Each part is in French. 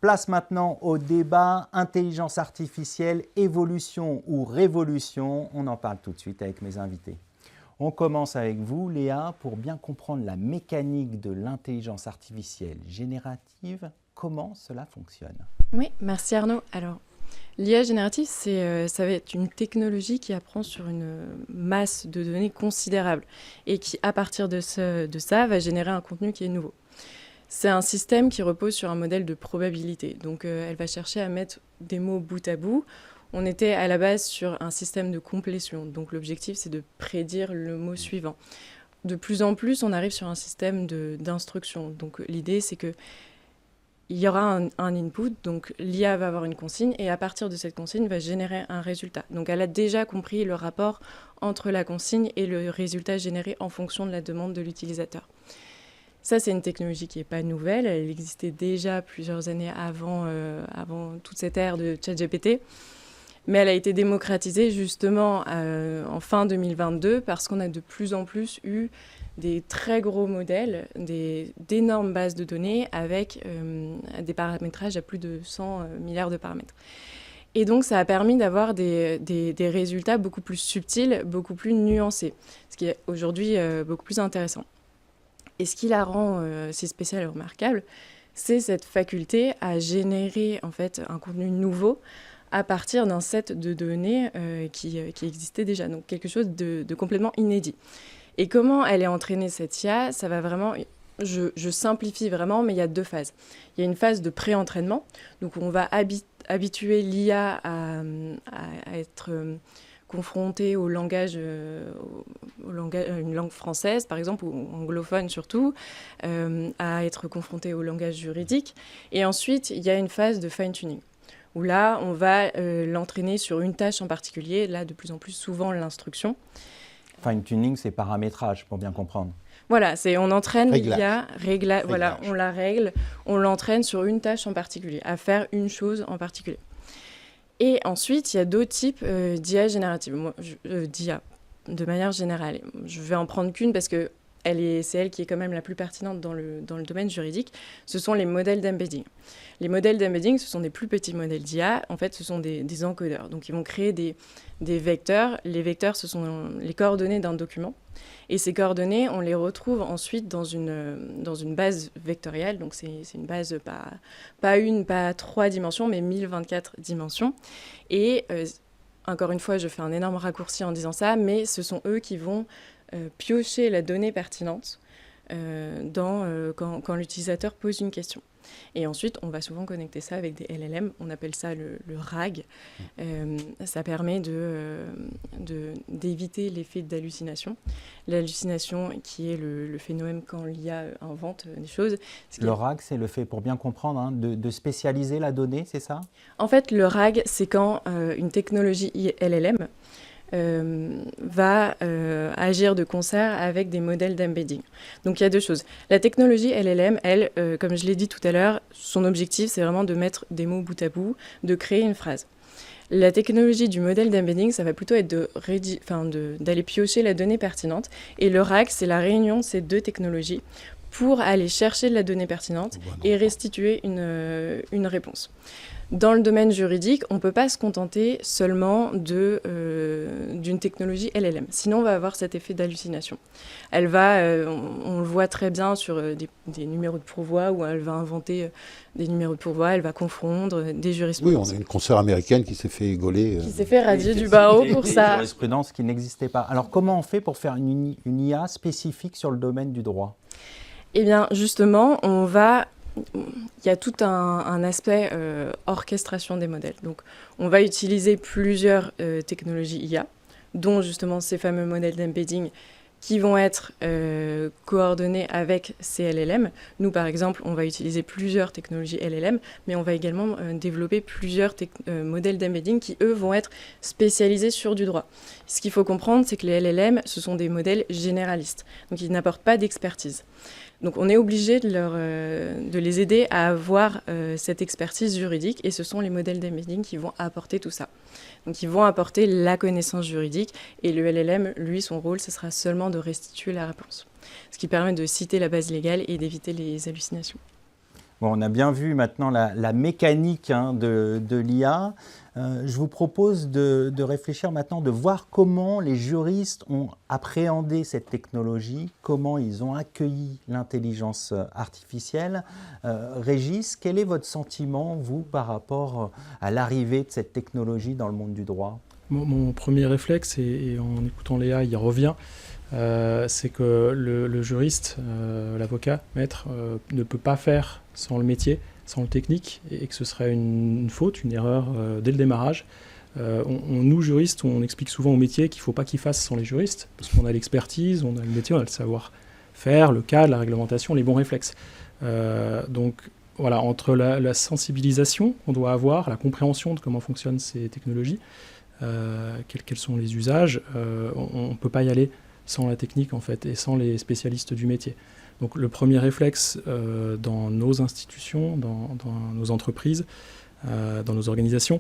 Place maintenant au débat intelligence artificielle, évolution ou révolution. On en parle tout de suite avec mes invités. On commence avec vous, Léa, pour bien comprendre la mécanique de l'intelligence artificielle générative. Comment cela fonctionne? Oui, merci Arnaud. Alors, l'IA générative, ça va être une technologie qui apprend sur une masse de données considérable et qui, à partir de ça, va générer un contenu qui est nouveau. C'est un système qui repose sur un modèle de probabilité. Donc, elle va chercher à mettre des mots bout à bout. On était à la base sur un système de complétion. Donc, l'objectif, c'est de prédire le mot suivant. De plus en plus, on arrive sur un système d'instruction. Donc, l'idée, c'est que il y aura un input, donc l'IA va avoir une consigne, et à partir de cette consigne, va générer un résultat. Donc, elle a déjà compris le rapport entre la consigne et le résultat généré en fonction de la demande de l'utilisateur. Ça, c'est une technologie qui n'est pas nouvelle. Elle existait déjà plusieurs années avant toute cette ère de ChatGPT. Mais elle a été démocratisée justement en fin 2022 parce qu'on a de plus en plus eu des très gros modèles, d'énormes bases de données avec des paramétrages à plus de 100 milliards de paramètres. Et donc, ça a permis d'avoir des résultats beaucoup plus subtils, beaucoup plus nuancés, ce qui est aujourd'hui beaucoup plus intéressant. Et ce qui la rend si spéciale et remarquable, c'est cette faculté à générer en fait un contenu nouveau à partir d'un set de données qui existait déjà, donc quelque chose de complètement inédit. Et comment elle est entraînée, cette IA, ça va vraiment... Je simplifie vraiment, mais il y a deux phases. Il y a une phase de pré-entraînement, donc on va habituer l'IA à être confrontée au langage, une langue française, par exemple, ou anglophone surtout, à être confrontée au langage juridique. Et ensuite, il y a une phase de fine-tuning, où là, on va l'entraîner sur une tâche en particulier, là, de plus en plus souvent, l'instruction. Fine-tuning, c'est paramétrage, pour bien comprendre. Voilà, on entraîne l'IA, voilà, on la règle, on l'entraîne sur une tâche en particulier, à faire une chose en particulier. Et ensuite, il y a d'autres types d'IA générative, d'IA, de manière générale. Je vais en prendre qu'une parce que c'est elle qui est quand même la plus pertinente dans le domaine juridique. Ce sont les modèles d'embedding. Les modèles d'embedding, ce sont des plus petits modèles d'IA. En fait, ce sont des encodeurs. Donc, ils vont créer des vecteurs. Les vecteurs, ce sont les coordonnées d'un document. Et ces coordonnées, on les retrouve ensuite dans une base vectorielle. Donc, c'est une base pas 3 dimensions, mais 1024 dimensions. Et encore une fois, je fais un énorme raccourci en disant ça, mais ce sont eux qui vont piocher la donnée pertinente quand l'utilisateur pose une question. Et ensuite, on va souvent connecter ça avec des LLM. On appelle ça le RAG. Ça permet d'éviter l'effet d'hallucination. L'hallucination qui est le phénomène quand l'IA invente des choses. Le RAG, c'est le fait, pour bien comprendre, hein, de spécialiser la donnée, c'est ça? En fait, le RAG, c'est quand une technologie LLM va agir de concert avec des modèles d'embedding. Donc il y a deux choses. La technologie LLM, elle, comme je l'ai dit tout à l'heure, son objectif, c'est vraiment de mettre des mots bout à bout, de créer une phrase. La technologie du modèle d'embedding, ça va plutôt être d'aller piocher la donnée pertinente. Et le RAG, c'est la réunion de ces deux technologies pour aller chercher de la donnée pertinente et restituer une réponse. Dans le domaine juridique, on ne peut pas se contenter seulement d'une technologie LLM. Sinon, on va avoir cet effet d'hallucination. Elle va, on le voit très bien sur des numéros de pourvoi où elle va inventer des numéros de pourvoi, elle va confondre des jurisprudences. Oui, on a une consoeur américaine qui s'est fait gauler. Qui s'est fait radier du barreau pour ça. Une jurisprudence qui n'existait pas. Alors, comment on fait pour faire une IA spécifique sur le domaine du droit? Eh bien, justement, il y a tout un aspect orchestration des modèles. Donc, on va utiliser plusieurs technologies IA, dont justement ces fameux modèles d'embedding qui vont être coordonnés avec ces LLM. Nous, par exemple, on va utiliser plusieurs technologies LLM, mais on va également développer plusieurs modèles d'embedding qui, eux, vont être spécialisés sur du droit. Ce qu'il faut comprendre, c'est que les LLM, ce sont des modèles généralistes, donc ils n'apportent pas d'expertise. Donc on est obligé de les aider à avoir cette expertise juridique, et ce sont les modèles d'embedding qui vont apporter tout ça. Donc ils vont apporter la connaissance juridique, et le LLM, lui, son rôle, ce sera seulement de restituer la réponse. Ce qui permet de citer la base légale et d'éviter les hallucinations. Bon, on a bien vu maintenant la mécanique de l'IA. Je vous propose de réfléchir maintenant, de voir comment les juristes ont appréhendé cette technologie, comment ils ont accueilli l'intelligence artificielle. Régis, quel est votre sentiment, vous, par rapport à l'arrivée de cette technologie dans le monde du droit ? Mon premier réflexe, et en écoutant Léa, il revient, c'est que le juriste, l'avocat, maître, ne peut pas faire sans le métier, sans le technique, et que ce serait une faute, une erreur dès le démarrage. Nous, juristes, on explique souvent au métier qu'il ne faut pas qu'il fasse sans les juristes, parce qu'on a l'expertise, on a le métier, on a le savoir-faire, le cadre, la réglementation, les bons réflexes. Donc voilà, entre la sensibilisation qu'on doit avoir, la compréhension de comment fonctionnent ces technologies, quels sont les usages, on ne peut pas y aller sans la technique en fait et sans les spécialistes du métier. Donc le premier réflexe dans nos institutions, dans nos entreprises, dans nos organisations,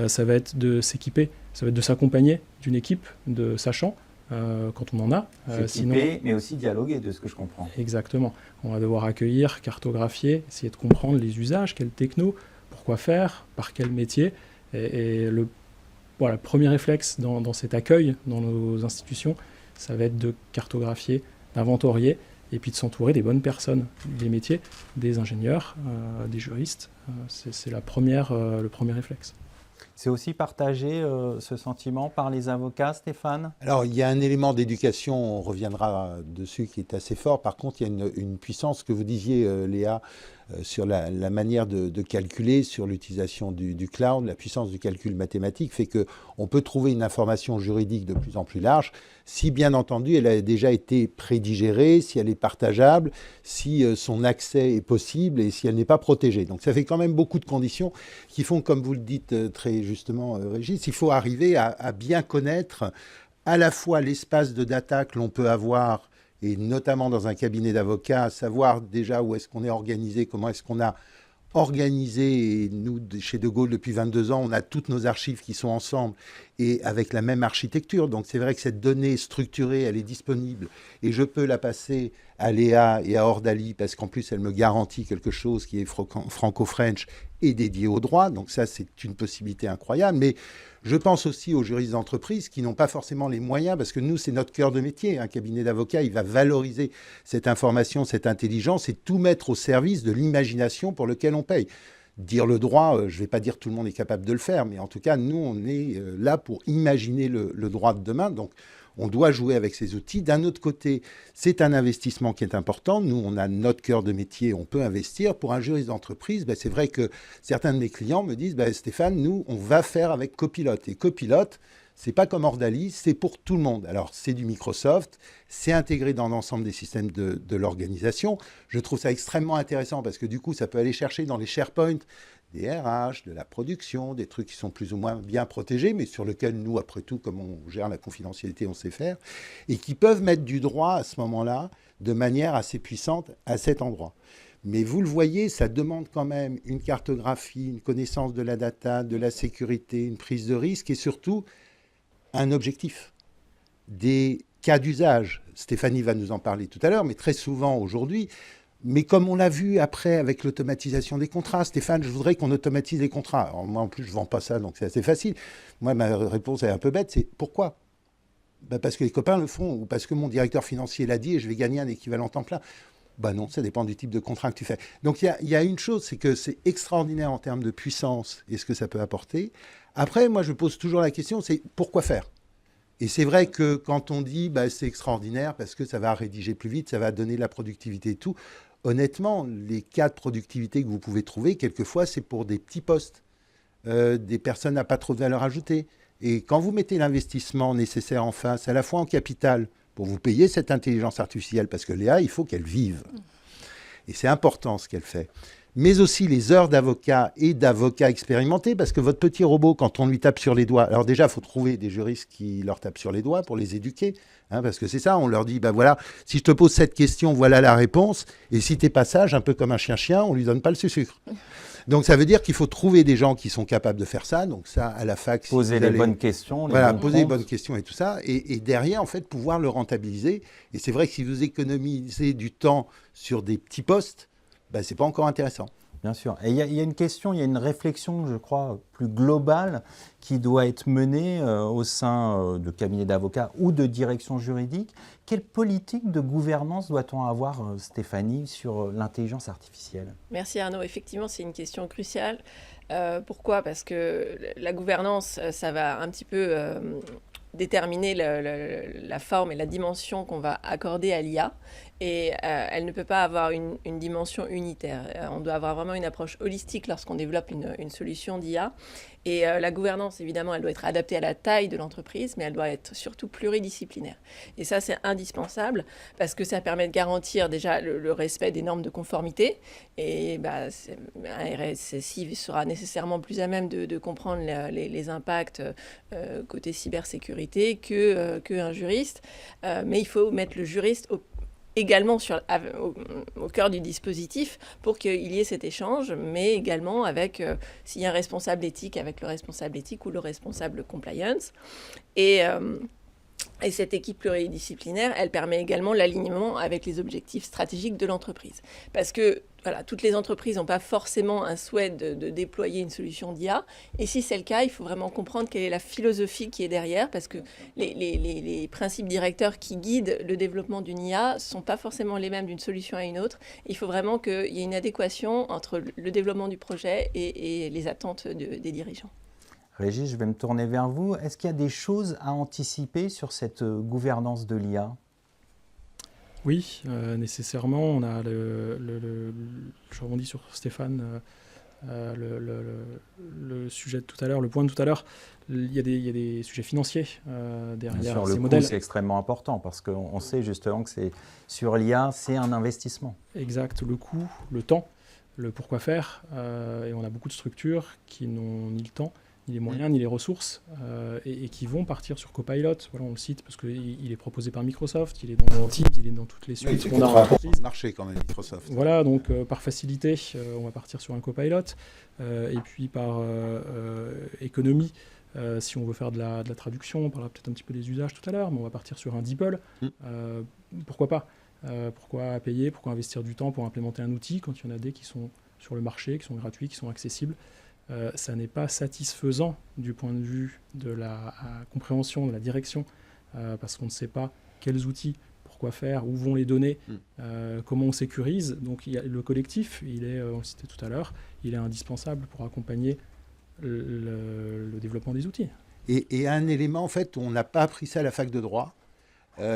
ça va être de s'équiper, ça va être de s'accompagner d'une équipe de sachants quand on en a. S'équiper, mais aussi dialoguer, de ce que je comprends. Exactement. On va devoir accueillir, cartographier, essayer de comprendre les usages, quelle techno, pourquoi faire, par quel métier. Et le premier réflexe dans cet accueil dans nos institutions, ça va être de cartographier, d'inventorier, et puis de s'entourer des bonnes personnes, des métiers, des ingénieurs, des juristes. C'est le premier réflexe. C'est aussi partagé ce sentiment par les avocats, Stéphane ? Alors, il y a un élément d'éducation, on reviendra dessus, qui est assez fort. Par contre, il y a une puissance que vous disiez, Léa, sur la manière de calculer, sur l'utilisation du cloud. La puissance du calcul mathématique fait qu'on peut trouver une information juridique de plus en plus large si, bien entendu, elle a déjà été prédigérée, si elle est partageable, si son accès est possible et si elle n'est pas protégée. Donc ça fait quand même beaucoup de conditions qui font, comme vous le dites très justement, Régis, il faut arriver à bien connaître à la fois l'espace de data que l'on peut avoir, et notamment dans un cabinet d'avocats, savoir déjà où est-ce qu'on est organisé, comment est-ce qu'on a organisé. Et nous, chez De Gaulle, depuis 22 ans, on a toutes nos archives qui sont ensemble et avec la même architecture. Donc c'est vrai que cette donnée structurée, elle est disponible et je peux la passer à Léa et à Ordalie parce qu'en plus, elle me garantit quelque chose qui est franco-french et dédié au droit. Donc ça, c'est une possibilité incroyable. Mais je pense aussi aux juristes d'entreprise qui n'ont pas forcément les moyens, parce que nous, c'est notre cœur de métier. Un cabinet d'avocats, il va valoriser cette information, cette intelligence et tout mettre au service de l'imagination pour lequel on paye. Dire le droit, je ne vais pas dire que tout le monde est capable de le faire, mais en tout cas, nous, on est là pour imaginer le droit de demain. Donc, on doit jouer avec ces outils. D'un autre côté, c'est un investissement qui est important. Nous, on a notre cœur de métier, on peut investir. Pour un juriste d'entreprise, c'est vrai que certains de mes clients me disent Stéphane, nous, on va faire avec Copilot. Et Copilot, c'est pas comme Ordalie, c'est pour tout le monde. Alors, c'est du Microsoft, c'est intégré dans l'ensemble des systèmes de l'organisation. Je trouve ça extrêmement intéressant parce que du coup, ça peut aller chercher dans les SharePoint des RH, de la production, des trucs qui sont plus ou moins bien protégés, mais sur lesquels nous, après tout, comme on gère la confidentialité, on sait faire, et qui peuvent mettre du droit à ce moment-là de manière assez puissante à cet endroit. Mais vous le voyez, ça demande quand même une cartographie, une connaissance de la data, de la sécurité, une prise de risque et surtout un objectif, des cas d'usage. Stéphanie va nous en parler tout à l'heure, mais très souvent aujourd'hui, mais comme on l'a vu après avec l'automatisation des contrats, Stéphane, je voudrais qu'on automatise les contrats. Alors moi, en plus, je ne vends pas ça, donc c'est assez facile. Moi, ma réponse est un peu bête, c'est pourquoi ? Parce que les copains le font, ou parce que mon directeur financier l'a dit et je vais gagner un équivalent temps plein. Non, ça dépend du type de contrat que tu fais. Donc il y a une chose, c'est que c'est extraordinaire en termes de puissance et ce que ça peut apporter. Après, moi, je pose toujours la question, c'est pourquoi faire ? Et c'est vrai que quand on dit c'est extraordinaire parce que ça va rédiger plus vite, ça va donner de la productivité et tout, honnêtement, les cas de productivité que vous pouvez trouver, quelquefois, c'est pour des petits postes, des personnes à pas trop de valeur ajoutée. Et quand vous mettez l'investissement nécessaire en face, à la fois en capital, pour vous payer cette intelligence artificielle, parce que Léa, il faut qu'elle vive. Et c'est important ce qu'elle fait. Mais aussi les heures d'avocat et d'avocats expérimentés, parce que votre petit robot, quand on lui tape sur les doigts, alors déjà, il faut trouver des juristes qui leur tapent sur les doigts pour les éduquer, parce que c'est ça, on leur dit, voilà, si je te pose cette question, voilà la réponse, et si t'es pas sage, un peu comme un chien-chien, on lui donne pas le sucre. Donc ça veut dire qu'il faut trouver des gens qui sont capables de faire ça, donc ça, à la fac... Poser les bonnes questions. Poser les bonnes questions et tout ça, et derrière, en fait, pouvoir le rentabiliser. Et c'est vrai que si vous économisez du temps sur des petits postes, ce n'est pas encore intéressant. Bien sûr. Et il y a une question, il y a une réflexion, je crois, plus globale qui doit être menée au sein de cabinets d'avocats ou de direction juridique. Quelle politique de gouvernance doit-on avoir, Stéphanie, sur l'intelligence artificielle? Merci Arnaud. Effectivement, c'est une question cruciale. Pourquoi? Parce que la gouvernance, ça va un petit peu déterminer la forme et la dimension qu'on va accorder à l'IA. Et elle ne peut pas avoir une dimension unitaire. On doit avoir vraiment une approche holistique lorsqu'on développe une solution d'IA. Et la gouvernance, évidemment, elle doit être adaptée à la taille de l'entreprise, mais elle doit être surtout pluridisciplinaire. Et ça, c'est indispensable parce que ça permet de garantir déjà le respect des normes de conformité. Et un RSSI sera nécessairement plus à même de comprendre les impacts côté cybersécurité qu'un juriste. Mais il faut mettre le juriste également au cœur du dispositif pour qu'il y ait cet échange, mais également avec, s'il y a un responsable éthique, avec le responsable éthique ou le responsable compliance. Et cette équipe pluridisciplinaire, elle permet également l'alignement avec les objectifs stratégiques de l'entreprise. Parce que toutes les entreprises n'ont pas forcément un souhait de déployer une solution d'IA. Et si c'est le cas, il faut vraiment comprendre quelle est la philosophie qui est derrière, parce que les principes directeurs qui guident le développement d'une IA ne sont pas forcément les mêmes d'une solution à une autre. Il faut vraiment qu'il y ait une adéquation entre le développement du projet et les attentes des dirigeants. Régis, je vais me tourner vers vous. Est-ce qu'il y a des choses à anticiper sur cette gouvernance de l'IA? Oui, nécessairement. On a je rebondis sur Stéphane, le sujet de tout à l'heure, le point de tout à l'heure. Il y a des sujets financiers derrière Bien sûr, ces le modèles. coût, c'est extrêmement important parce qu'on sait justement que sur l'IA, c'est un investissement. Exact, le coût, le temps, le pourquoi faire. Et on a beaucoup de structures qui n'ont ni le temps, ni les moyens, ni les ressources, et qui vont partir sur Copilot. Voilà, on le cite parce qu'il est proposé par Microsoft, il est dans Teams, il est dans toutes les suites qu'on a en entreprise. Marché quand même, Microsoft. Voilà, donc par facilité, on va partir sur un Copilot. Et puis par économie, si on veut faire de la traduction, on parlera peut-être un petit peu des usages tout à l'heure, mais on va partir sur un DeepL. Pourquoi pas? Pourquoi payer? Pourquoi investir du temps pour implémenter un outil quand il y en a des qui sont sur le marché, qui sont gratuits, qui sont accessibles? Ça n'est pas satisfaisant du point de vue de la compréhension, de la direction, parce qu'on ne sait pas quels outils, pourquoi faire, où vont les données, comment on sécurise. Donc le collectif, on le citait tout à l'heure, il est indispensable pour accompagner le développement des outils. Et un élément, en fait, on n'a pas appris ça à la fac de droit.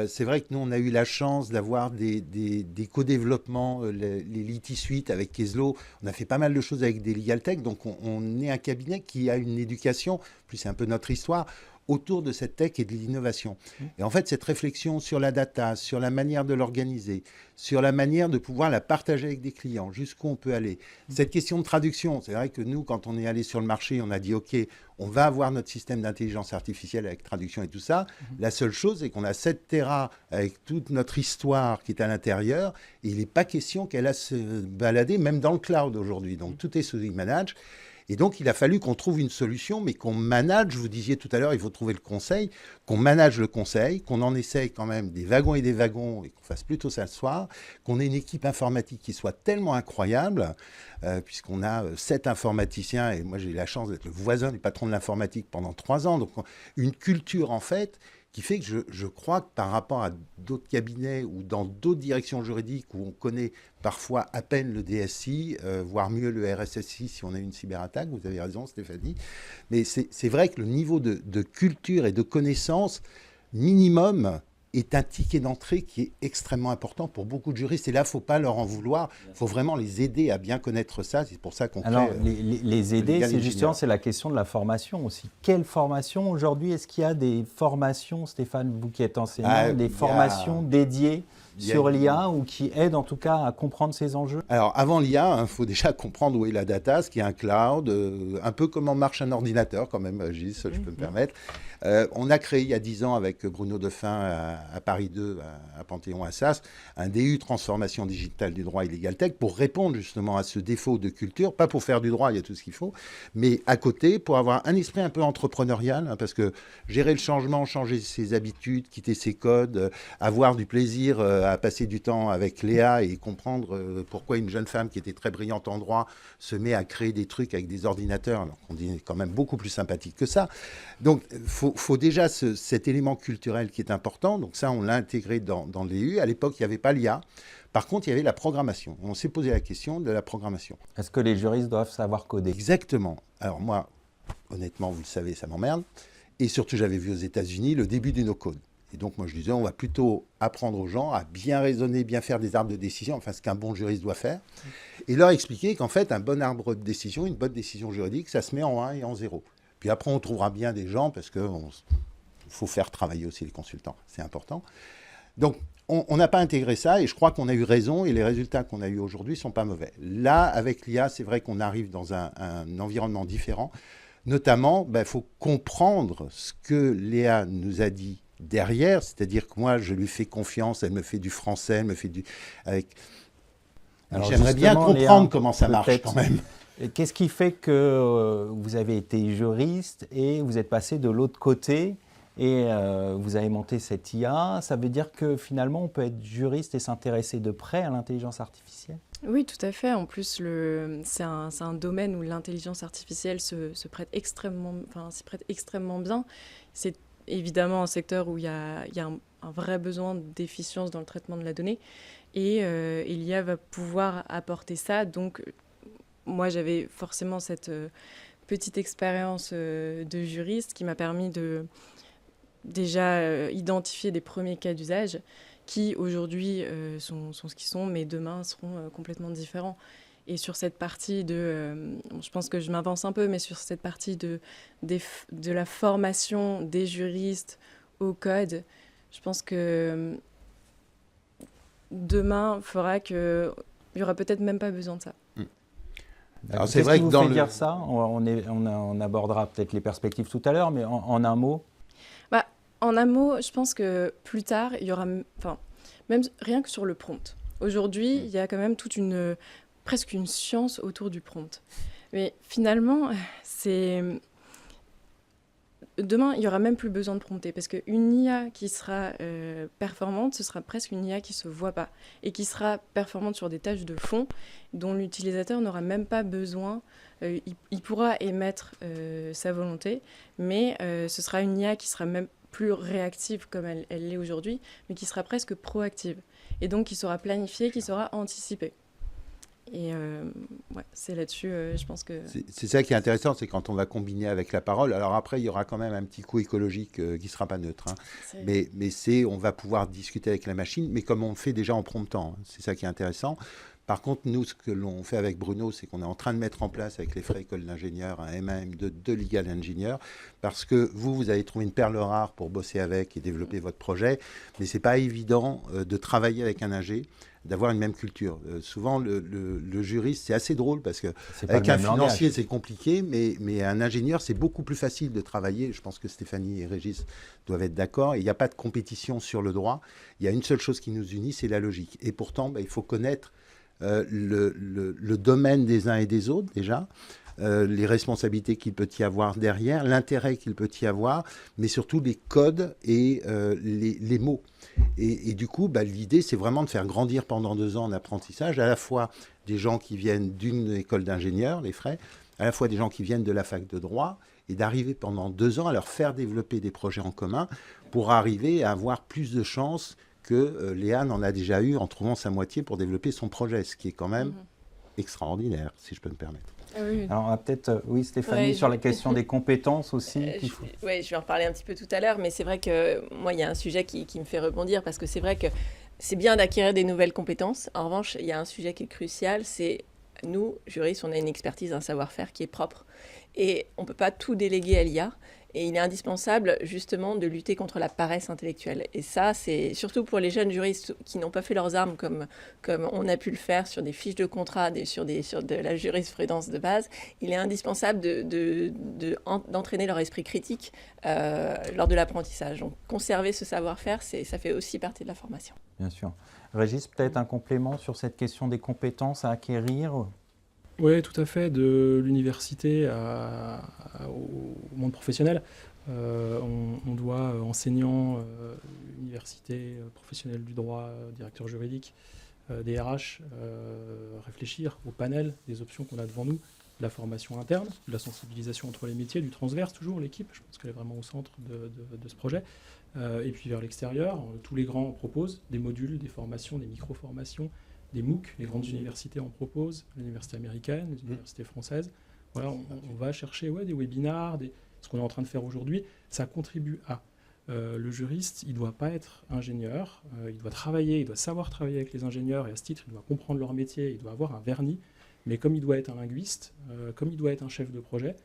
C'est vrai que nous, on a eu la chance d'avoir des co-développements, les Liti Suite avec Keslo. On a fait pas mal de choses avec des Legal Tech. Donc, on est un cabinet qui a une éducation, plus c'est un peu notre histoire, autour de cette tech et de l'innovation. Et en fait, cette réflexion sur la data, sur la manière de l'organiser, sur la manière de pouvoir la partager avec des clients, jusqu'où on peut aller. Cette question de traduction, c'est vrai que nous, quand on est allé sur le marché, on a dit, OK, on va avoir notre système d'intelligence artificielle avec traduction et tout ça. La seule chose, c'est qu'on a 7 Tera avec toute notre histoire qui est à l'intérieur, et il n'est pas question qu'elle a se balader, même dans le cloud aujourd'hui. Donc, tout est sous e-manage. Et donc, il a fallu qu'on trouve une solution, mais qu'on manage. Vous disiez tout à l'heure, il faut trouver le conseil, qu'on manage le conseil, qu'on en essaye quand même des wagons et qu'on fasse plutôt ça le soir, qu'on ait une équipe informatique qui soit tellement incroyable, puisqu'on a 7 informaticiens, et moi j'ai eu la chance d'être le voisin du patron de l'informatique pendant 3 ans. Donc, une culture, en fait, qui fait que je crois que par rapport à d'autres cabinets ou dans d'autres directions juridiques où on connaît parfois à peine le DSI, voire mieux le RSSI si on a une cyberattaque, vous avez raison Stéphanie, mais c'est vrai que le niveau de culture et de connaissance minimum est un ticket d'entrée qui est extrêmement important pour beaucoup de juristes. Et là, il ne faut pas leur en vouloir. Il faut vraiment les aider à bien connaître ça. C'est pour ça qu'on crée... Alors, les aider, c'est justement la question de la formation aussi. Quelle formation aujourd'hui? Est-ce qu'il y a des formations, Stéphane, vous qui êtes enseignant, des formations dédiées sur l'IA ou qui aident en tout cas à comprendre ces enjeux? Alors, avant l'IA, il faut déjà comprendre où est la data, ce qu'est un cloud, un peu comment marche un ordinateur quand même, Gilles, je peux me permettre. On a créé il y a 10 ans avec Bruno Defin à Paris 2, à Panthéon-Assas, un DU Transformation Digitale du Droit et Legal Tech pour répondre justement à ce défaut de culture, pas pour faire du droit, il y a tout ce qu'il faut, mais à côté pour avoir un esprit un peu entrepreneurial, hein, parce que gérer le changement, changer ses habitudes, quitter ses codes, avoir du plaisir à passer du temps avec Léa et comprendre pourquoi une jeune femme qui était très brillante en droit se met à créer des trucs avec des ordinateurs, alors qu'on dit quand même beaucoup plus sympathique que ça. Donc, faut déjà cet élément culturel qui est important. Donc ça, on l'a intégré dans l'EU. À l'époque, il n'y avait pas l'IA. Par contre, il y avait la programmation. On s'est posé la question de la programmation. Est-ce que les juristes doivent savoir coder? Exactement. Alors moi, honnêtement, vous le savez, ça m'emmerde. Et surtout, j'avais vu aux États-Unis le début du no-code. Et donc, moi, je disais, on va plutôt apprendre aux gens à bien raisonner, bien faire des arbres de décision, enfin, ce qu'un bon juriste doit faire, et leur expliquer qu'en fait, un bon arbre de décision, une bonne décision juridique, ça se met en 1 et en 0. Puis après, on trouvera bien des gens, parce qu'il faut faire travailler aussi les consultants, c'est important. Donc, on n'a pas intégré ça, et je crois qu'on a eu raison, et les résultats qu'on a eus aujourd'hui ne sont pas mauvais. Là, avec l'IA, c'est vrai qu'on arrive dans un environnement différent. Notamment, il faut comprendre ce que Léa nous a dit derrière, c'est-à-dire que moi, je lui fais confiance, elle me fait du français, elle me fait du... J'aimerais bien comprendre Léa, comment ça marche quand même. Qu'est-ce qui fait que vous avez été juriste et vous êtes passé de l'autre côté et vous avez monté cette IA? Ça veut dire que finalement, on peut être juriste et s'intéresser de près à l'intelligence artificielle? Oui, tout à fait. En plus, c'est un domaine où l'intelligence artificielle s'y prête extrêmement bien. C'est évidemment un secteur où il y a un vrai besoin d'efficience dans le traitement de la donnée. Et l'IA va pouvoir apporter ça. Donc, moi, j'avais forcément cette petite expérience de juriste qui m'a permis de déjà identifier des premiers cas d'usage qui aujourd'hui sont ce qu'ils sont, mais demain seront complètement différents. Et sur cette partie je pense que je m'avance un peu, mais sur cette partie de la formation des juristes au code, je pense que demain fera qu'il n'y aura peut-être même pas besoin de ça. Alors c'est vrai que dans dire ça, on abordera peut-être les perspectives tout à l'heure, mais en un mot. En un mot, je pense que plus tard, il y aura, même rien que sur le prompt. Aujourd'hui, il y a quand même presque une science autour du prompt. Mais finalement, demain, il n'y aura même plus besoin de prompter, parce qu'une IA qui sera performante, ce sera presque une IA qui ne se voit pas, et qui sera performante sur des tâches de fond dont l'utilisateur n'aura même pas besoin. Il pourra émettre sa volonté, mais ce sera une IA qui sera même plus réactive comme elle l'est aujourd'hui, mais qui sera presque proactive. Et donc, qui sera planifiée, qui sera anticipée. Et c'est là-dessus, je pense que... C'est ça qui est intéressant, c'est quand on va combiner avec la parole. Alors après, il y aura quand même un petit coup écologique qui ne sera pas neutre. Hein. Mais on va pouvoir discuter avec la machine, mais comme on le fait déjà en promptant. Hein. C'est ça qui est intéressant. Par contre, nous, ce que l'on fait avec Bruno, c'est qu'on est en train de mettre en place avec les frais écoles d'ingénieurs un M1, M2 de legal engineer, parce que vous avez trouvé une perle rare pour bosser avec et développer votre projet, mais ce n'est pas évident de travailler avec un ingé, d'avoir une même culture. Souvent, le juriste, c'est assez drôle, parce qu'avec un financier, c'est compliqué, mais un ingénieur, c'est beaucoup plus facile de travailler. Je pense que Stéphanie et Régis doivent être d'accord. Il n'y a pas de compétition sur le droit. Il y a une seule chose qui nous unit, c'est la logique. Et pourtant, il faut connaître le domaine des uns et des autres déjà, les responsabilités qu'il peut y avoir derrière, l'intérêt qu'il peut y avoir, mais surtout les codes et les mots. Et du coup, l'idée, c'est vraiment de faire grandir pendant 2 ans en apprentissage, à la fois des gens qui viennent d'une école d'ingénieurs, les frais, à la fois des gens qui viennent de la fac de droit, et d'arriver pendant 2 ans à leur faire développer des projets en commun pour arriver à avoir plus de chances que Léa en a déjà eu en trouvant sa moitié pour développer son projet, ce qui est quand même extraordinaire, si je peux me permettre. Oui. Alors, on va peut-être, Stéphanie, sur la question des compétences aussi. Je vais en reparler un petit peu tout à l'heure, mais c'est vrai que moi, il y a un sujet qui me fait rebondir, parce que c'est vrai que c'est bien d'acquérir des nouvelles compétences. En revanche, il y a un sujet qui est crucial, c'est nous, juristes, on a une expertise, un savoir-faire qui est propre. Et on ne peut pas tout déléguer à l'IA. Et il est indispensable, justement, de lutter contre la paresse intellectuelle. Et ça, c'est surtout pour les jeunes juristes qui n'ont pas fait leurs armes comme on a pu le faire sur des fiches de contrat, sur de la jurisprudence de base. Il est indispensable d'entraîner leur esprit critique lors de l'apprentissage. Donc, conserver ce savoir-faire, ça fait aussi partie de la formation. Bien sûr. Régis, peut-être un complément sur cette question des compétences à acquérir ? Oui, tout à fait. De l'université au monde professionnel, on doit, enseignant universités, professionnels du droit, directeurs juridiques, des RH, réfléchir au panel des options qu'on a devant nous, de la formation interne, de la sensibilisation entre les métiers, du transverse toujours, l'équipe, je pense qu'elle est vraiment au centre de ce projet. Et puis vers l'extérieur, tous les grands en proposent des modules, des formations, des micro-formations, des MOOC, les grandes universités en proposent, les universités américaines, les universités françaises. Voilà, on va chercher des webinars, ce qu'on est en train de faire aujourd'hui, ça contribue à. Le juriste, il ne doit pas être ingénieur, il doit travailler, il doit savoir travailler avec les ingénieurs, et à ce titre, il doit comprendre leur métier, il doit avoir un vernis, mais comme il doit être un linguiste, comme il doit être un chef de projet,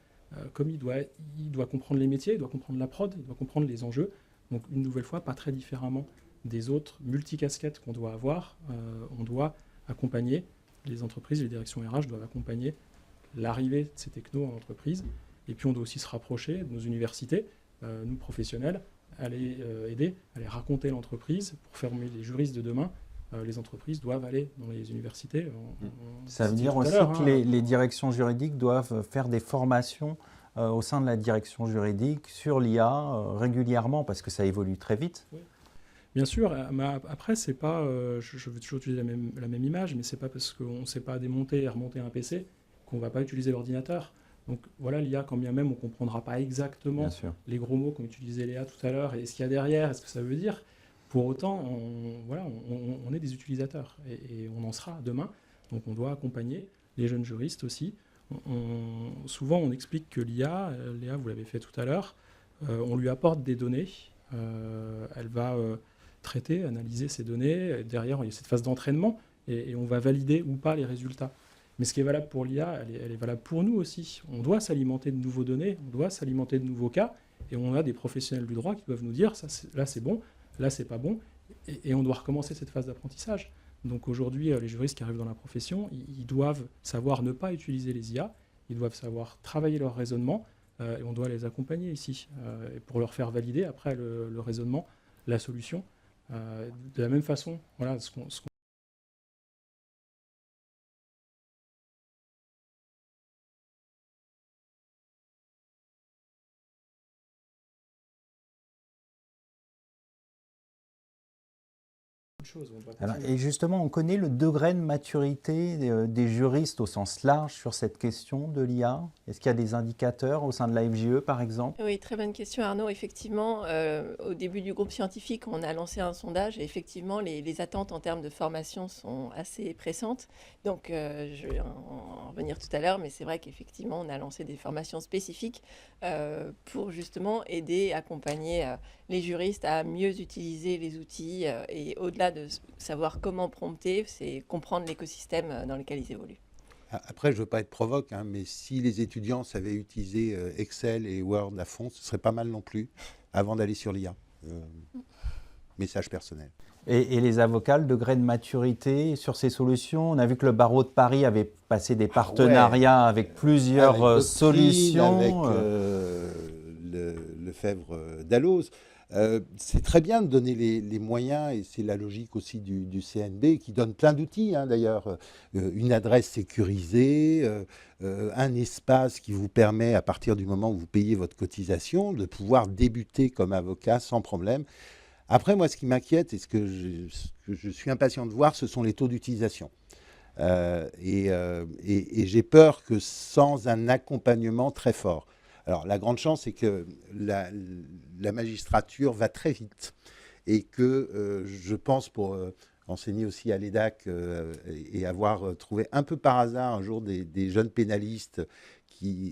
comme il doit comprendre les métiers, il doit comprendre la prod, il doit comprendre les enjeux. Donc une nouvelle fois, pas très différemment des autres multicasquettes qu'on doit avoir, on doit accompagner les entreprises, les directions RH doivent accompagner l'arrivée de ces technos en entreprise, et puis on doit aussi se rapprocher de nos universités, nous professionnels, à les aider, à les raconter l'entreprise. Pour former les juristes de demain, les entreprises doivent aller dans les universités. Ça veut dire aussi que les directions juridiques doivent faire des formations au sein de la direction juridique sur l'IA régulièrement, parce que ça évolue très vite. Oui. Bien sûr, mais après, c'est pas, je veux toujours utiliser la même image, mais c'est pas parce qu'on ne sait pas démonter et remonter un PC qu'on ne va pas utiliser l'ordinateur. Donc voilà, l'IA, quand bien même on ne comprendra pas exactement les gros mots qu'ont utilisé Léa tout à l'heure et ce qu'il y a derrière, et ce que ça veut dire, pour autant, on est des utilisateurs et on en sera demain. Donc on doit accompagner les jeunes juristes aussi. Souvent, on explique que l'IA, Léa, vous l'avez fait tout à l'heure, on lui apporte des données, elle va traiter, analyser ces données. Derrière, il y a cette phase d'entraînement et on va valider ou pas les résultats. Mais ce qui est valable pour l'IA, elle est valable pour nous aussi. On doit s'alimenter de nouveaux données, on doit s'alimenter de nouveaux cas, et on a des professionnels du droit qui doivent nous dire ça, là c'est bon, là c'est pas bon, et on doit recommencer cette phase d'apprentissage. Donc aujourd'hui, les juristes qui arrivent dans la profession, ils doivent savoir ne pas utiliser les IA, ils doivent savoir travailler leur raisonnement, et on doit les accompagner ici, pour leur faire valider après le raisonnement, la solution. De la même façon, voilà, ce qu'on Alors, et justement, on connaît le degré de maturité des juristes au sens large sur cette question de l'IA. Est-ce qu'il y a des indicateurs au sein de la FJE, par exemple? Oui, très bonne question, Arnaud. Effectivement, au début du groupe scientifique, on a lancé un sondage et effectivement, les attentes en termes de formation sont assez pressantes. Donc, je vais en revenir tout à l'heure, mais c'est vrai qu'effectivement, on a lancé des formations spécifiques pour justement aider, accompagner les juristes à mieux utiliser les outils et au-delà de savoir comment prompter, c'est comprendre l'écosystème dans lequel ils évoluent. Après, je ne veux pas être provoque, mais si les étudiants savaient utiliser Excel et Word à fond, ce serait pas mal non plus, avant d'aller sur l'IA. Message personnel. Et les avocats, le degré de maturité sur ces solutions? On a vu que le barreau de Paris avait passé des partenariats avec plusieurs avec solutions. Avec Lefebvre Dalloz. C'est très bien de donner les moyens, et c'est la logique aussi du CNB qui donne plein d'outils, d'ailleurs. Une adresse sécurisée, un espace qui vous permet, à partir du moment où vous payez votre cotisation, de pouvoir débuter comme avocat sans problème. Après, moi, ce qui m'inquiète et ce que je suis impatient de voir, ce sont les taux d'utilisation. Et j'ai peur que sans un accompagnement très fort. Alors, la grande chance, c'est que la magistrature va très vite et que je pense, pour enseigner aussi à l'EDAC et avoir trouvé un peu par hasard un jour des jeunes pénalistes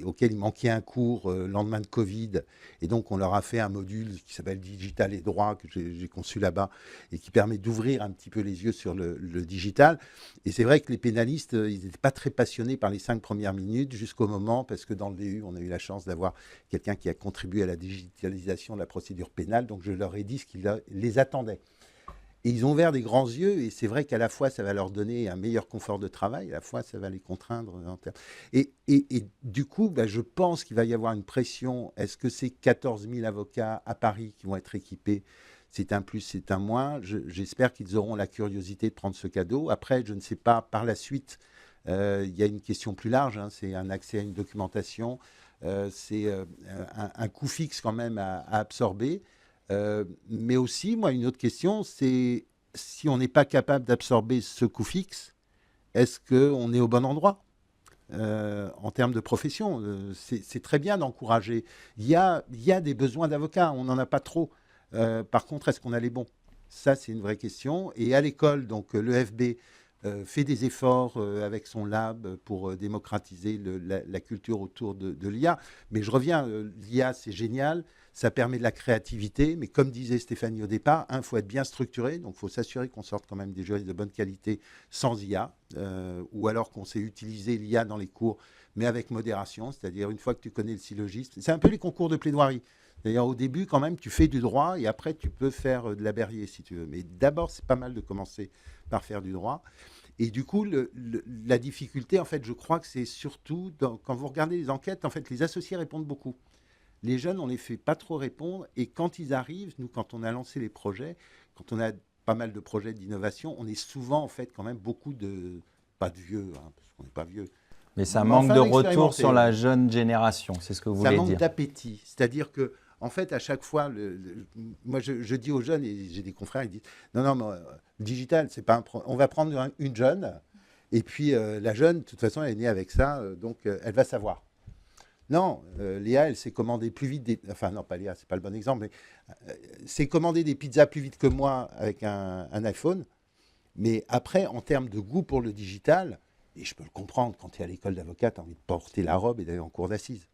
auxquels il manquait un cours lendemain de Covid. Et donc, on leur a fait un module qui s'appelle Digital et droit, que j'ai conçu là-bas, et qui permet d'ouvrir un petit peu les yeux sur le digital. Et c'est vrai que les pénalistes, ils n'étaient pas très passionnés par les 5 premières minutes, jusqu'au moment, parce que dans le DU, on a eu la chance d'avoir quelqu'un qui a contribué à la digitalisation de la procédure pénale. Donc, je leur ai dit ce qui les attendait. Et ils ont ouvert des grands yeux, et c'est vrai qu'à la fois, ça va leur donner un meilleur confort de travail, à la fois, ça va les contraindre. Et du coup, je pense qu'il va y avoir une pression. Est-ce que c'est 14 000 avocats à Paris qui vont être équipés? C'est un plus, c'est un moins. J'espère qu'ils auront la curiosité de prendre ce cadeau. Après, je ne sais pas, par la suite, il y a une question plus large, c'est un accès à une documentation, c'est un coût fixe quand même à absorber. Mais aussi, moi, une autre question, c'est si on n'est pas capable d'absorber ce coût fixe, est-ce qu'on est au bon endroit en termes de profession? C'est très bien d'encourager. Il y a des besoins d'avocats, on n'en a pas trop. Par contre, est-ce qu'on a les bons? Ça, c'est une vraie question. Et à l'école, donc l'EFB fait des efforts avec son lab pour démocratiser la culture autour de l'IA. Mais je reviens, l'IA, c'est génial. Ça permet de la créativité, mais comme disait Stéphanie au départ, il faut être bien structuré, donc il faut s'assurer qu'on sorte quand même des juristes de bonne qualité sans IA, ou alors qu'on sait utiliser l'IA dans les cours, mais avec modération, c'est-à-dire une fois que tu connais le syllogisme. C'est un peu les concours de plaidoirie. D'ailleurs, au début, quand même, tu fais du droit, et après, tu peux faire de la Berrier, si tu veux. Mais d'abord, c'est pas mal de commencer par faire du droit. Et du coup, la difficulté, en fait, je crois que c'est surtout, quand vous regardez les enquêtes, en fait, les associés répondent beaucoup. Les jeunes, on ne les fait pas trop répondre. Et quand ils arrivent, nous, quand on a lancé les projets, quand on a pas mal de projets d'innovation, on est souvent, en fait, quand même beaucoup de... Pas de vieux, hein, parce qu'on n'est pas vieux. Mais ça manque de retour sur la jeune génération, c'est ce que vous voulez dire. Ça manque d'appétit. C'est-à-dire que, en fait, à chaque fois, moi, je dis aux jeunes, et j'ai des confrères, ils disent, non, mais, le digital, c'est pas on va prendre une jeune, et puis la jeune, de toute façon, elle est née avec ça, donc elle va savoir. Non, Léa, elle s'est commandée plus vite, enfin non, pas Léa, c'est pas le bon exemple, mais s'est commandé des pizzas plus vite que moi avec un iPhone, mais après, en termes de goût pour le digital, et je peux le comprendre, quand tu es à l'école d'avocat, tu as envie de porter la robe et d'aller en cour d'assises,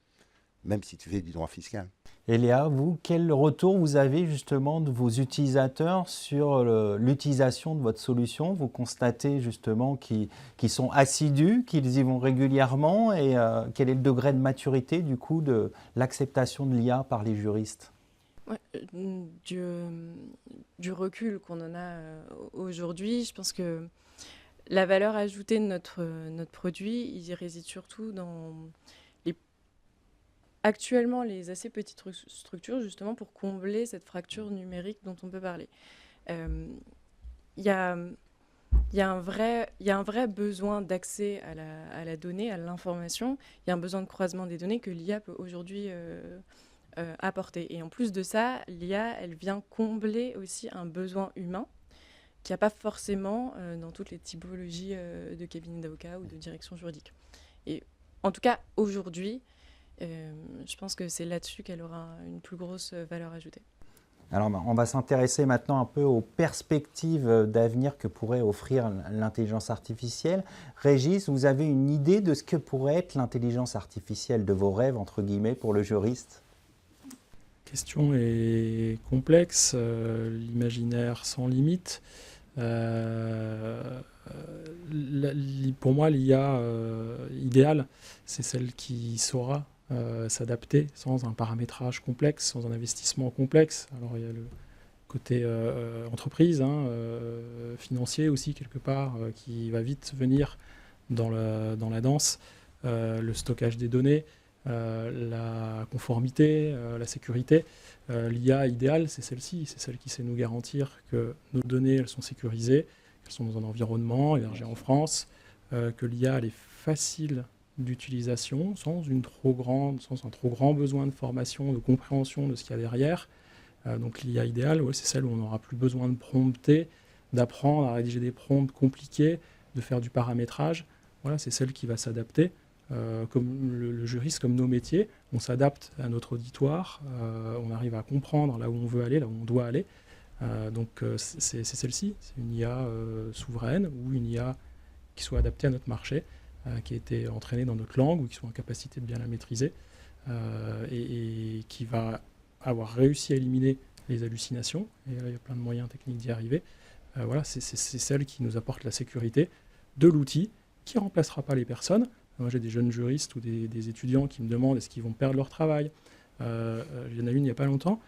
même si tu fais du droit fiscal. Et Léa, vous, quel retour vous avez justement de vos utilisateurs sur l'utilisation de votre solution? Vous constatez justement qu'ils sont assidus, qu'ils y vont régulièrement, et quel est le degré de maturité du coup de l'acceptation de l'IA par les juristes? Ouais, du recul qu'on en a aujourd'hui, je pense que la valeur ajoutée de notre produit, il réside surtout dans actuellement les assez petites structures, justement pour combler cette fracture numérique dont on peut parler. Il y a un vrai besoin d'accès à la donnée, à l'information. Il y a un besoin de croisement des données que l'IA peut aujourd'hui apporter. Et en plus de ça, l'IA, elle vient combler aussi un besoin humain qu'il n'y a pas forcément dans toutes les typologies de cabinets d'avocats ou de direction juridique. Et en tout cas, aujourd'hui, je pense que c'est là-dessus qu'elle aura une plus grosse valeur ajoutée. Alors, on va s'intéresser maintenant un peu aux perspectives d'avenir que pourrait offrir l'intelligence artificielle. Régis, vous avez une idée de ce que pourrait être l'intelligence artificielle de vos rêves, entre guillemets, pour le juriste? La question est complexe, l'imaginaire sans limite. Pour moi, l'IA idéale, c'est celle qui saura s'adapter sans un paramétrage complexe, sans un investissement complexe. Alors il y a le côté entreprise, financier aussi quelque part, qui va vite venir dans la danse, le stockage des données, la conformité, la sécurité. L'IA idéale, c'est celle-ci, c'est celle qui sait nous garantir que nos données elles sont sécurisées, qu'elles sont dans un environnement hébergé en France, que l'IA elle est facile d'utilisation sans un trop grand besoin de formation, de compréhension de ce qu'il y a derrière. Donc l'IA idéale, c'est celle où on n'aura plus besoin de prompter, d'apprendre à rédiger des prompts compliqués, de faire du paramétrage. Voilà, c'est celle qui va s'adapter. Comme le juriste, comme nos métiers, on s'adapte à notre auditoire, on arrive à comprendre là où on veut aller, là où on doit aller. Donc c'est celle-ci, c'est une IA souveraine ou une IA qui soit adaptée à notre marché, qui a été entraînée dans notre langue ou qui soit en capacité de bien la maîtriser et qui va avoir réussi à éliminer les hallucinations. Et là, il y a plein de moyens techniques d'y arriver. Voilà, c'est celle qui nous apporte la sécurité de l'outil, qui ne remplacera pas les personnes. Moi, j'ai des jeunes juristes ou des étudiants qui me demandent est-ce qu'ils vont perdre leur travail. Il y en a une il n'y a pas longtemps.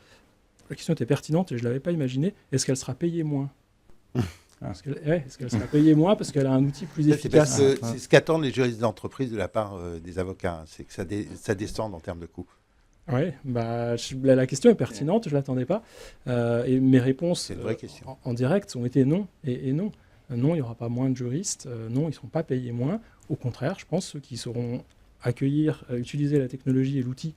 La question était pertinente et je ne l'avais pas imaginée. Est-ce qu'elle sera payée moins Est-ce qu'elle sera payée moins parce qu'elle a un outil plus efficace? C'est ce qu'attendent les juristes d'entreprise de la part des avocats, c'est que ça descende en termes de coûts. Oui, la question est pertinente, je ne l'attendais pas. Et mes réponses en direct ont été non et non. Non, il n'y aura pas moins de juristes. Non, ils ne seront pas payés moins. Au contraire, je pense ceux qui sauront utiliser la technologie et l'outil,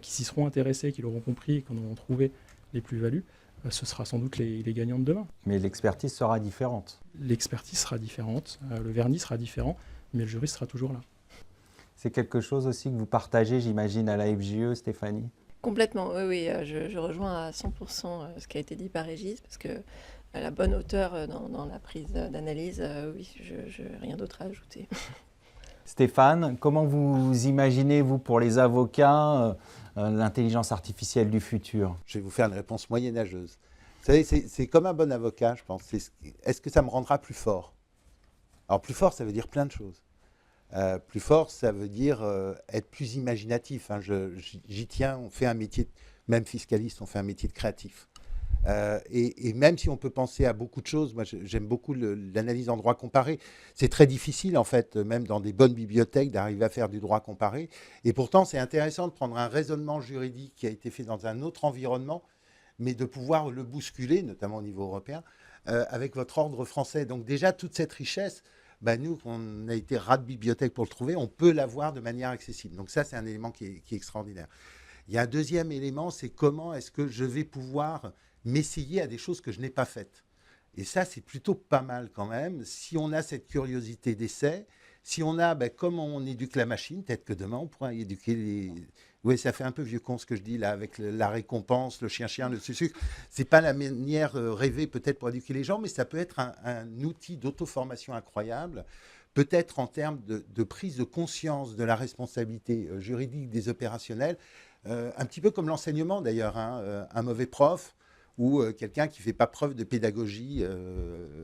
qui s'y seront intéressés, qui l'auront compris et qui en auront trouvé les plus-values, ce sera sans doute les gagnants de demain. Mais l'expertise sera différente. L'expertise sera différente, le vernis sera différent, mais le juriste sera toujours là. C'est quelque chose aussi que vous partagez, j'imagine, à la FJE, Stéphanie? Complètement, oui, je rejoins à 100% ce qui a été dit par Régis, parce que à la bonne hauteur dans la prise d'analyse, oui, je rien d'autre à ajouter. Stéphane, comment vous imaginez, vous, pour les avocats, l'intelligence artificielle du futur? Je vais vous faire une réponse moyenâgeuse. Vous savez, c'est comme un bon avocat, je pense. Est-ce que ça me rendra plus fort? Alors, plus fort, ça veut dire plein de choses. Plus fort, ça veut dire être plus imaginatif. Hein. J'y tiens, on fait un métier, même fiscaliste, on fait un métier de créatif. Et même si on peut penser à beaucoup de choses, moi j'aime beaucoup l'analyse en droit comparé. C'est très difficile en fait, même dans des bonnes bibliothèques, d'arriver à faire du droit comparé. Et pourtant c'est intéressant de prendre un raisonnement juridique qui a été fait dans un autre environnement, mais de pouvoir le bousculer, notamment au niveau européen, avec votre ordre français. Donc déjà toute cette richesse, nous, on a été rat de bibliothèque pour le trouver, on peut l'avoir de manière accessible. Donc ça c'est un élément qui est extraordinaire. Il y a un deuxième élément, c'est comment est-ce que je vais pouvoir m'essayer à des choses que je n'ai pas faites. Et ça, c'est plutôt pas mal quand même. Si on a cette curiosité d'essai, si on a, comme on éduque la machine, peut-être que demain, on pourra éduquer les... Oui, ça fait un peu vieux con ce que je dis là, avec la récompense, le chien-chien, le sucre. C'est pas la manière rêvée peut-être pour éduquer les gens, mais ça peut être un outil d'auto-formation incroyable. Peut-être en termes de prise de conscience de la responsabilité juridique des opérationnels, un petit peu comme l'enseignement d'ailleurs, hein, un mauvais prof, ou quelqu'un qui ne fait pas preuve de pédagogie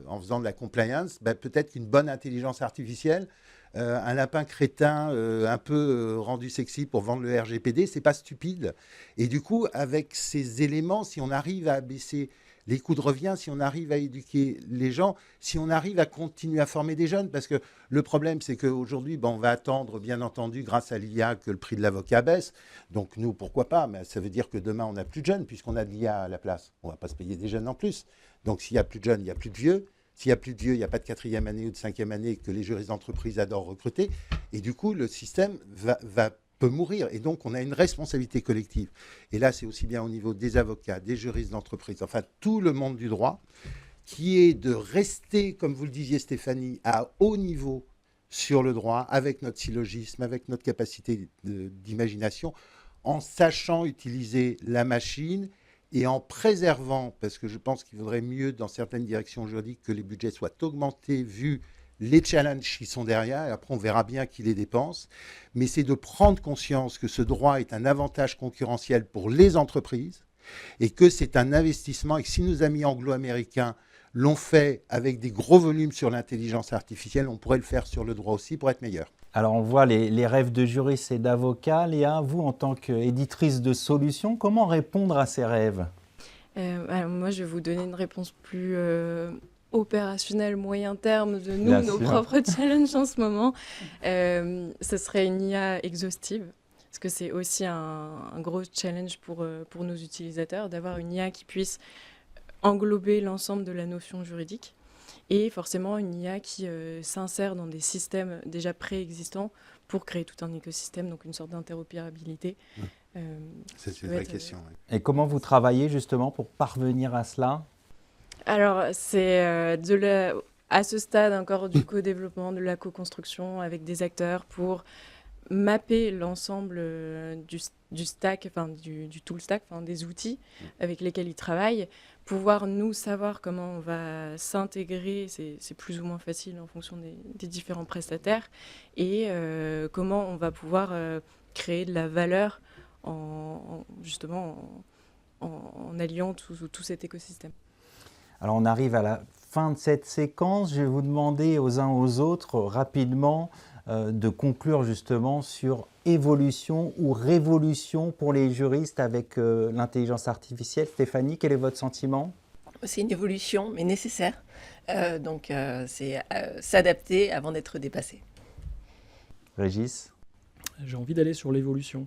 en faisant de la compliance, peut-être qu'une bonne intelligence artificielle, un lapin crétin un peu rendu sexy pour vendre le RGPD, c'est pas stupide. Et du coup, avec ces éléments, si on arrive à abaisser les coûts de revient, si on arrive à éduquer les gens, si on arrive à continuer à former des jeunes, parce que le problème, c'est qu'aujourd'hui, on va attendre, bien entendu, grâce à l'IA, que le prix de l'avocat baisse. Donc nous, pourquoi pas? Mais ça veut dire que demain, on n'a plus de jeunes, puisqu'on a de l'IA à la place. On ne va pas se payer des jeunes en plus. Donc s'il n'y a plus de jeunes, il n'y a plus de vieux. S'il n'y a plus de vieux, il n'y a pas de 4e année ou de 5e année que les juristes d'entreprise adorent recruter. Et du coup, le système peut mourir. Et donc, on a une responsabilité collective. Et là, c'est aussi bien au niveau des avocats, des juristes d'entreprise, enfin tout le monde du droit, qui est de rester, comme vous le disiez Stéphanie, à haut niveau sur le droit, avec notre syllogisme, avec notre capacité d'imagination, en sachant utiliser la machine et en préservant, parce que je pense qu'il vaudrait mieux dans certaines directions juridiques que les budgets soient augmentés vu les challenges qui sont derrière, et après on verra bien qui les dépense, mais c'est de prendre conscience que ce droit est un avantage concurrentiel pour les entreprises et que c'est un investissement et que si nos amis anglo-américains l'ont fait avec des gros volumes sur l'intelligence artificielle, on pourrait le faire sur le droit aussi pour être meilleur. Alors on voit les rêves de juristes et d'avocats. Léa, vous en tant qu'éditrice de solutions, comment répondre à ces rêves? Alors moi je vais vous donner une réponse plus opérationnelle moyen terme de nous, Bien nos sûr. propres challenges en ce moment. Ce serait une IA exhaustive. Parce que c'est aussi un gros challenge pour nos utilisateurs d'avoir une IA qui puisse englober l'ensemble de la notion juridique et forcément une IA qui s'insère dans des systèmes déjà préexistants pour créer tout un écosystème, donc une sorte d'interopérabilité. C'est une vraie question. Et comment vous travaillez justement pour parvenir à cela? Alors, c'est à ce stade encore du co-développement, de la co-construction avec des acteurs pour mapper l'ensemble du stack, enfin du tool stack, enfin des outils avec lesquels ils travaillent, pouvoir nous savoir comment on va s'intégrer, c'est plus ou moins facile en fonction des différents prestataires, et comment on va pouvoir créer de la valeur justement en alliant tout cet écosystème. Alors on arrive à la fin de cette séquence. Je vais vous demander aux uns aux autres rapidement de conclure justement sur évolution ou révolution pour les juristes avec l'intelligence artificielle. Stéphanie, quel est votre sentiment? C'est une évolution, mais nécessaire. Donc c'est s'adapter avant d'être dépassé. Régis? J'ai envie d'aller sur l'évolution,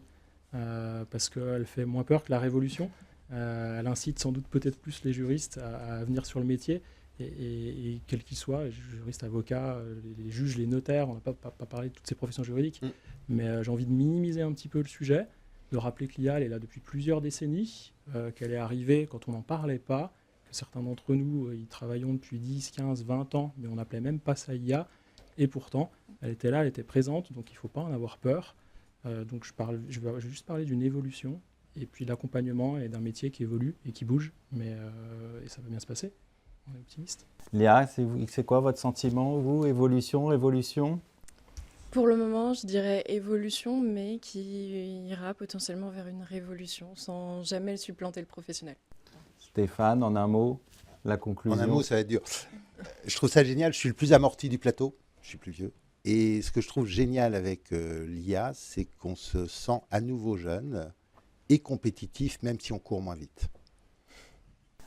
parce qu'elle fait moins peur que la révolution. Elle incite sans doute peut-être plus les juristes à venir sur le métier, et quels qu'ils soient, les juristes, avocats, les juges, les notaires, on n'a pas parlé de toutes ces professions juridiques, mais j'ai envie de minimiser un petit peu le sujet, de rappeler que l'IA elle est là depuis plusieurs décennies, qu'elle est arrivée quand on n'en parlait pas, que certains d'entre nous y travaillons depuis 10, 15, 20 ans, mais on n'appelait même pas ça IA, et pourtant, elle était là, elle était présente, donc il ne faut pas en avoir peur. Donc je vais juste parler d'une évolution, et puis l'accompagnement et d'un métier qui évolue et qui bouge, mais et ça va bien se passer, on est optimiste. Léa, c'est quoi votre sentiment, vous? Évolution, révolution? Pour le moment, je dirais évolution, mais qui ira potentiellement vers une révolution sans jamais supplanter le professionnel. Stéphane, en un mot, la conclusion. En un mot, ça va être dur. Je trouve ça génial. Je suis le plus amorti du plateau. Je suis plus vieux. Et ce que je trouve génial avec l'IA, c'est qu'on se sent à nouveau jeune et compétitif, même si on court moins vite.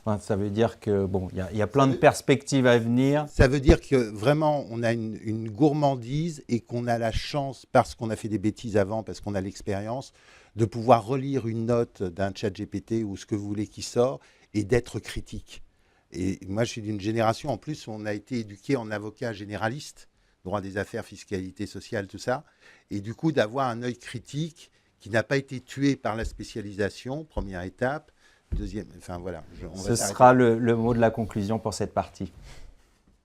Enfin, ça veut dire que bon, il y a plein de perspectives à venir. Ça veut dire que vraiment, on a une gourmandise et qu'on a la chance, parce qu'on a fait des bêtises avant, parce qu'on a l'expérience, de pouvoir relire une note d'un chat GPT ou ce que vous voulez qui sort et d'être critique. Et moi, je suis d'une génération, en plus, où on a été éduqué en avocat généraliste, droit des affaires, fiscalité sociale, tout ça. Et du coup, d'avoir un œil critique qui n'a pas été tué par la spécialisation, première étape. Deuxième, enfin voilà. Ce sera le mot de la conclusion pour cette partie.